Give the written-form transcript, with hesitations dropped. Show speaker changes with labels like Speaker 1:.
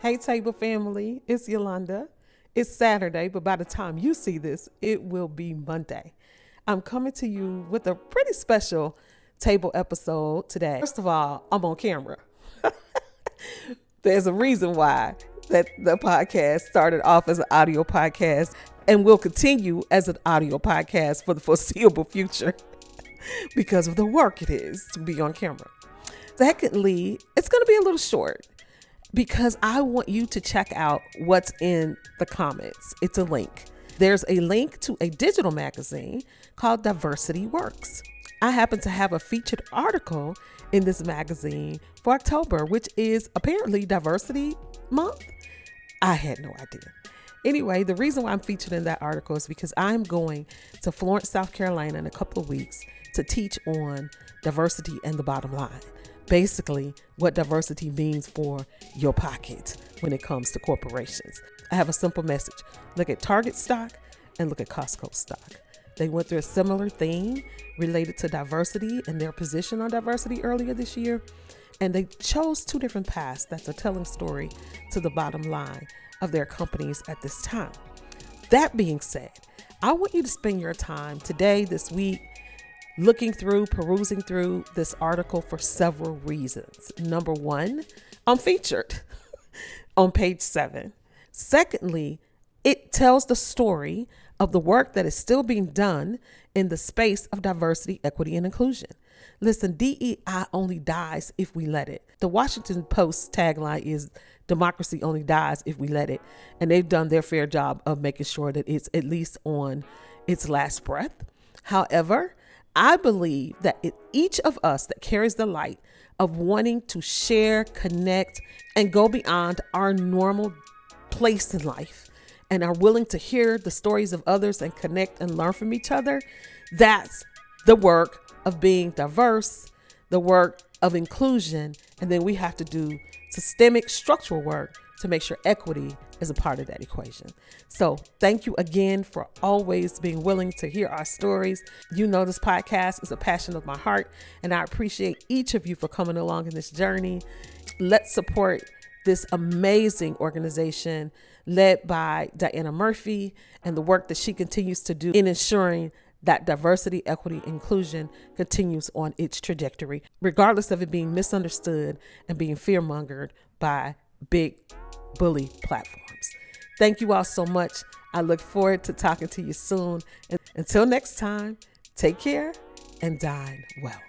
Speaker 1: Hey, table family, it's Yolanda. It's Saturday, but by the time you see this, it will be Monday. I'm coming to you with a pretty special table episode today. First of all, I'm on camera. There's a reason why that the podcast started off as an audio podcast and will continue as an audio podcast for the foreseeable future because of the work it is to be on camera. Secondly, it's going to be a little short because I want you to check out what's in the comments. It's a link. There's a link to a digital magazine called Diversity Works. I happen to have a featured article in this magazine for October, which is apparently Diversity Month. I had no idea. Anyway, the reason why I'm featured in that article is because I'm going to Florence, South Carolina in a couple of weeks to teach on diversity and the bottom line. Basically, what diversity means for your pocket when it comes to corporations. I have a simple message. Look at Target stock and look at Costco stock. They went through a similar theme related to diversity and their position on diversity earlier this year. And they chose two different paths that's a telling story to the bottom line of their companies at this time. That being said, I want you to spend your time today, this week, perusing through this article for several reasons. Number one, I'm featured on page 7. Secondly, it tells the story of the work that is still being done in the space of diversity, equity, and inclusion. Listen, DEI only dies if we let it. The Washington Post tagline is democracy only dies if we let it. And they've done their fair job of making sure that it's at least on its last breath. However, I believe that each of us that carries the light of wanting to share, connect, and go beyond our normal place in life and are willing to hear the stories of others and connect and learn from each other, that's the work of being diverse, the work of inclusion, and then we have to do systemic structural work to make sure equity is a part of that equation. So thank you again for always being willing to hear our stories. You know, this podcast is a passion of my heart, and I appreciate each of you for coming along in this journey. Let's support this amazing organization led by Diana Murphy and the work that she continues to do in ensuring that diversity, equity, inclusion continues on its trajectory, regardless of it being misunderstood and being fear-mongered by big bully platforms. Thank you all so much. I look forward to talking to you soon. And until next time, take care and dine well.